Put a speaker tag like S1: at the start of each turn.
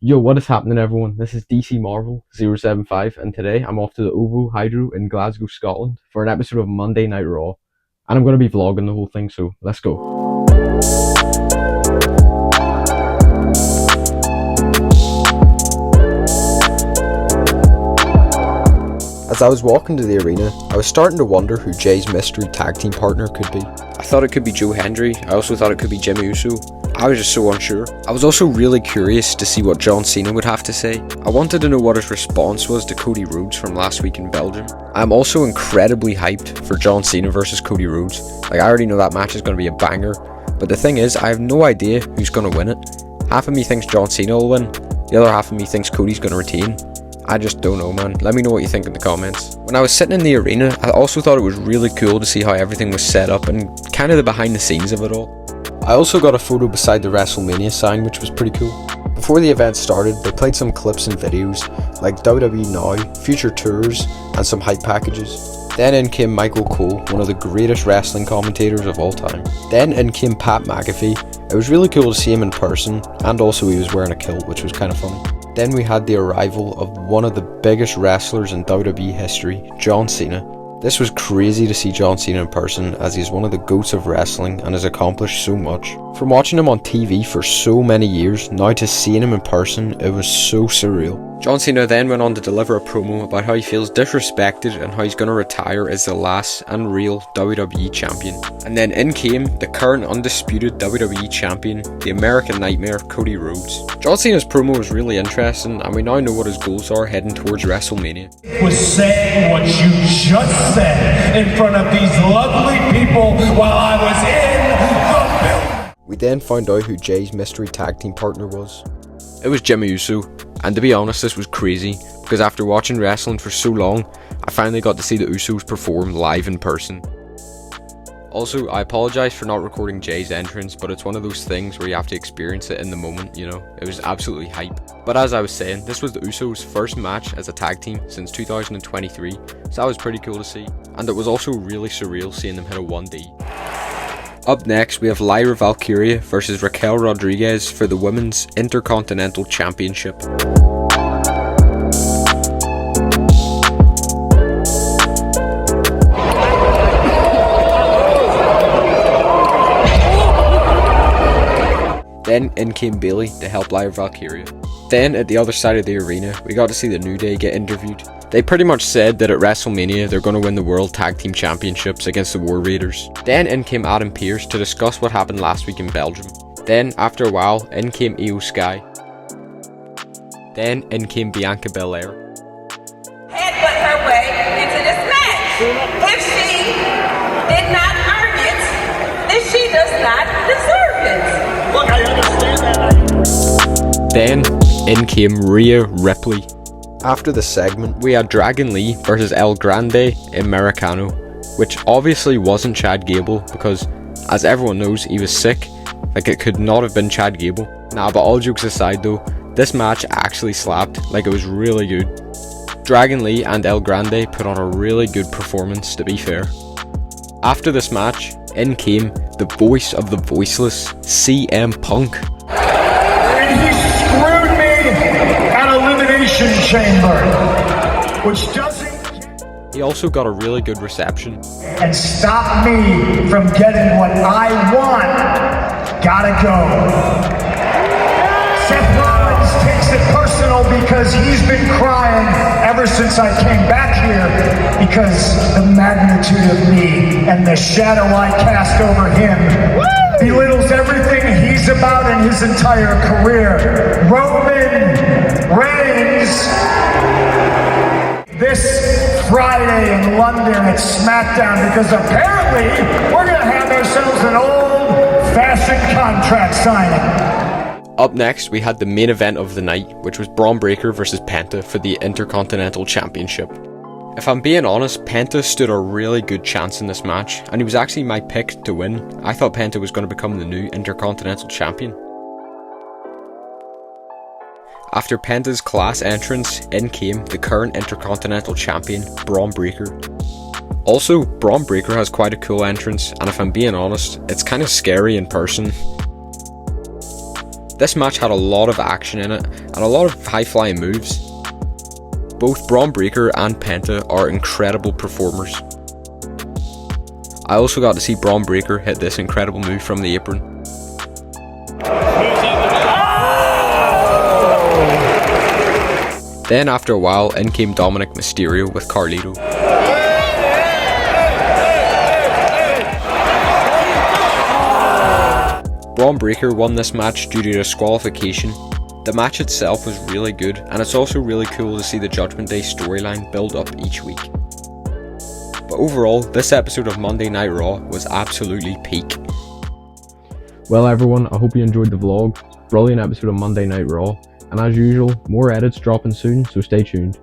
S1: Yo, what is happening, everyone? This is DC Marvel 075, and today I'm off to the OVO Hydro in Glasgow, Scotland for an episode of Monday Night Raw. And I'm going to be vlogging the whole thing, so let's go.
S2: As I was walking to the arena, I was starting to wonder who Jay's mystery tag team partner could be. I thought it could be Joe Hendry. I also thought it could be Jimmy Uso. I was just so unsure. I was also really curious to see what John Cena would have to say. I wanted to know what his response was to Cody Rhodes from last week in Belgium. I'm also incredibly hyped for John Cena versus Cody Rhodes. I already know that match is going to be a banger, but the thing is, I have no idea who's going to win it. Half of me thinks John Cena will win, the other half of me thinks Cody's going to retain. I just don't know, man. Let me know what you think in the comments. When I was sitting in the arena, I also thought it was really cool to see how everything was set up and kind of the behind the scenes of it all. I also got a photo beside the WrestleMania sign, which was pretty cool. Before the event started, they played some clips and videos, like WWE Now, future tours, and some hype packages. Then in came Michael Cole, one of the greatest wrestling commentators of all time. Then in came Pat McAfee. It was really cool to see him in person, and also he was wearing a kilt, which was kind of funny. Then we had the arrival of one of the biggest wrestlers in WWE history, John Cena. This was crazy to see John Cena in person, as he is one of the GOATs of wrestling and has accomplished so much. From watching him on TV for so many years, now to seeing him in person, it was so surreal. John Cena then went on to deliver a promo about how he feels disrespected and how he's going to retire as the last and real WWE champion. And then in came the current undisputed WWE champion, the American Nightmare, Cody Rhodes. John Cena's promo was really interesting, and we now know what his goals are heading towards WrestleMania.
S3: Was saying what you just said in front of these lovely people while I was in the building.
S2: We then found out who Jay's mystery tag team partner was.
S1: It was Jimmy Uso, and to be honest, this was crazy, because after watching wrestling for so long, I finally got to see the Usos perform live in person. Also, I apologise for not recording Jay's entrance, but it's one of those things where you have to experience it in the moment, you know. It was absolutely hype. But as I was saying, this was the Usos' first match as a tag team since 2023, so that was pretty cool to see. And it was also really surreal seeing them hit a 1D. Up next, we have Lyra Valkyria versus Raquel Rodriguez for the Women's Intercontinental Championship. Then in came Bayley to help Lyra Valkyria. Then at the other side of the arena, we got to see the New Day get interviewed. They pretty much said that at WrestleMania they're going to win the World Tag Team Championships against the War Raiders. Then in came Adam Pearce to discuss what happened last week in Belgium. Then after a while, in came Io Sky. Then in came Bianca Belair.
S4: Headbutt her way into this match. If she did not earn it, then she does not deserve it.
S3: Look, I understand that.
S1: Then in came Rhea Ripley.
S2: After the segment,
S1: we had Dragon Lee versus El Grande Americano, which obviously wasn't Chad Gable because, as everyone knows, he was sick. Like, it could not have been Chad Gable. Nah, but all jokes aside though, this match actually slapped. Like, it was really good. Dragon Lee and El Grande put on a really good performance, to be fair. After this match, in came the voice of the voiceless, CM Punk.
S3: And he screwed me at Elimination Chamber, which doesn't...
S1: He also got a really good reception.
S3: And stop me from getting what I want. Gotta go. Seth Rollins takes it personal because he's been crying ever since I came back here because the magnitude of me and the shadow I cast over him belittles everything he's about in his entire career. Roman Reigns, this Friday in London at SmackDown, because apparently we're going to have ourselves an old-fashioned contract signing.
S1: Up next, we had the main event of the night, which was Braun Breaker versus Penta for the Intercontinental Championship. If I'm being honest, Penta stood a really good chance in this match, and he was actually my pick to win. I thought Penta was going to become the new Intercontinental Champion. After Penta's class entrance, in came the current Intercontinental Champion, Braun Breaker. Also, Braun Breaker has quite a cool entrance, and if I'm being honest, it's kind of scary in person. This match had a lot of action in it, and a lot of high-flying moves. Both Braun Breaker and Penta are incredible performers. I also got to see Braun Breaker hit this incredible move from the apron. Then after a while, in came Dominic Mysterio with Carlito. Braun Breaker won this match due to disqualification. The match itself was really good, and it's also really cool to see the Judgment Day storyline build up each week. But overall, this episode of Monday Night Raw was absolutely peak.
S5: Well everyone, I hope you enjoyed the vlog. Brilliant episode of Monday Night Raw, and as usual, more edits dropping soon, so stay tuned.